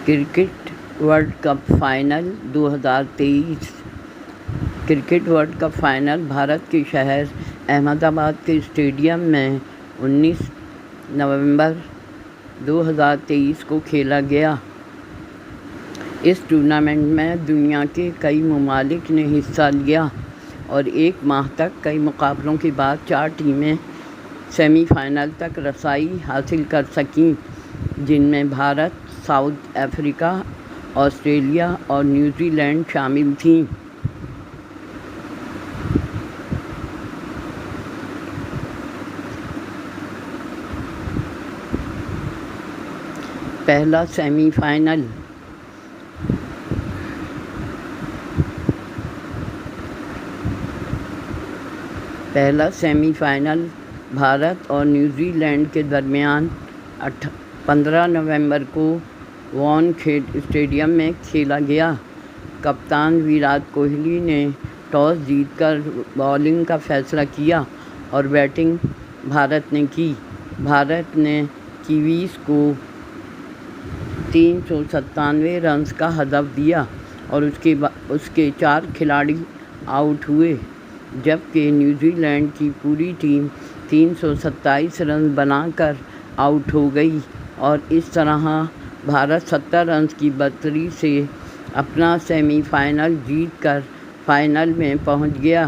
Cricket world cup final 2023 cricket world cup final Bharat کے شہر احمد آباد کے اسٹیڈیم میں 19 نومبر 2023 کو کھیلا گیا۔ اس ٹورنامنٹ میں دنیا کے کئی ممالک نے حصہ لیا اور ایک ماہ تک کئی مقابلوں کے بعد 4 ٹیمیں سیمی فائنل تک رسائی حاصل کر سکیں، جن میں بھارت، ساؤتھ افریقہ، آسٹریلیا اور نیوزی لینڈ شامل تھیں۔ پہلا سیمی فائنل بھارت اور نیوزی لینڈ کے درمیان 15 نومبر کو وانکھیڑے اسٹیڈیم میں کھیلا گیا۔ کپتان ویرات کوہلی نے ٹاس جیت کر بالنگ کا فیصلہ کیا اور بیٹنگ بھارت نے کی۔ بھارت نے کیویز کو 397 رنز کا ہدف دیا اور اس کے 4 کھلاڑی آؤٹ ہوئے، جبکہ نیوزی لینڈ کی پوری ٹیم 327 رنز بنا کر آؤٹ ہو گئی اور اس طرح بھارت 70 رنز کی برتری سے اپنا سیمی فائنل جیت کر فائنل میں پہنچ گیا۔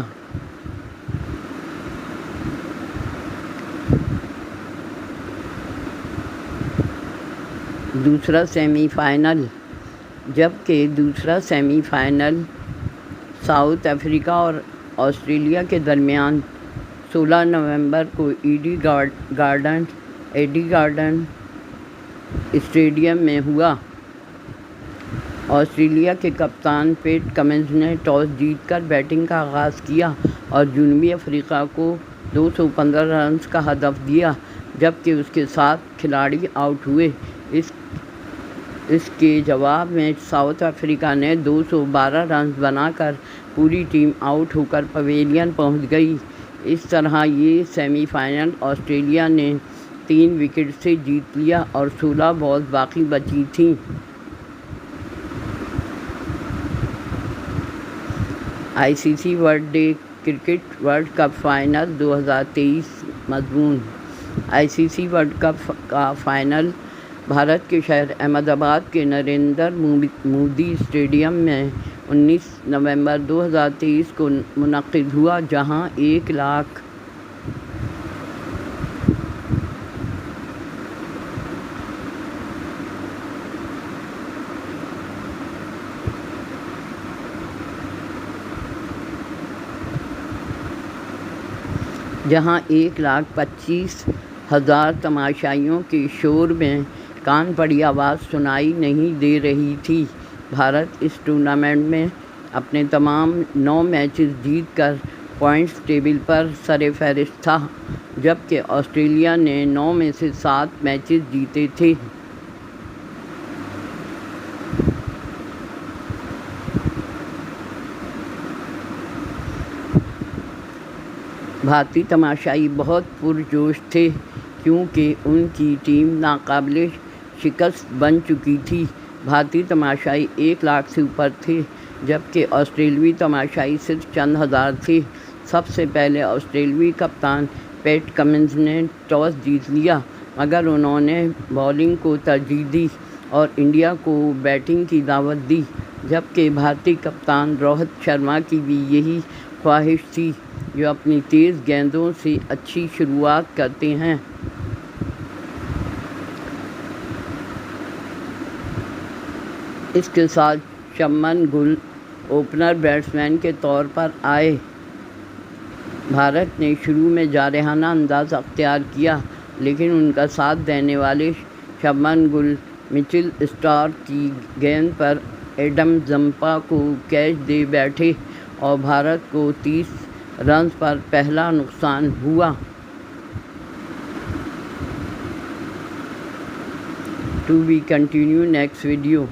دوسرا سیمی فائنل ساؤتھ افریقہ اور آسٹریلیا کے درمیان 16 نومبر کو ایڈی گارڈن اسٹیڈیم میں ہوا۔ آسٹریلیا کے کپتان پیٹ کمنز نے ٹاس جیت کر بیٹنگ کا آغاز کیا اور جنوبی افریقہ کو 215 رنز کا ہدف دیا، جبکہ اس کے 7 کھلاڑی آؤٹ ہوئے۔ اس کے جواب میں ساؤتھ افریقہ نے 212 رنز بنا کر پوری ٹیم آؤٹ ہو کر پویلین پہنچ گئی۔ اس طرح یہ سیمی فائنل آسٹریلیا نے 3 وکٹ سے جیت لیا اور 16 بالز باقی بچی تھیں۔ ICC one day cricket world cup final 2023 مضمون۔ ICC ورلڈ کپ کا فائنل بھارت کے شہر احمد آباد کے نریندر مودی اسٹیڈیم میں 19 نومبر 2023 کو منعقد ہوا، جہاں 1 لاکھ جہاں 1,25,000 تماشائیوں کے شور میں کان پڑی آواز سنائی نہیں دے رہی تھی۔ بھارت اس ٹورنامنٹ میں اپنے تمام 9 میچز جیت کر پوائنٹس ٹیبل پر سرفہرست تھا، جبکہ آسٹریلیا نے 9 میں سے 7 میچز جیتے تھے۔ بھارتی تماشائی بہت پرجوش تھے کیونکہ ان کی ٹیم ناقابل شکست بن چکی تھی۔ بھارتی تماشائی 1 لاکھ سے اوپر تھے، جبکہ آسٹریلوی تماشائی صرف چند ہزار تھے۔ سب سے پہلے آسٹریلوی کپتان پیٹ کمنز نے ٹاس جیت لیا، مگر انہوں نے بالنگ کو ترجیح دی اور انڈیا کو بیٹنگ کی دعوت دی، جبکہ بھارتی کپتان روہت شرما کی بھی یہی خواہش تھی، جو اپنی تیز گیندوں سے اچھی شروعات کرتے ہیں۔ اس کے ساتھ شبمن گل اوپنر بیٹسمین کے طور پر آئے۔ بھارت نے شروع میں جارحانہ انداز اختیار کیا، لیکن ان کا ساتھ دینے والے شبمن گل مچل اسٹارک کی گیند پر ایڈم زمپا کو کیچ دے بیٹھے اور بھارت کو 30 رنز پر پہلا نقصان ہوا۔ To be continued next video.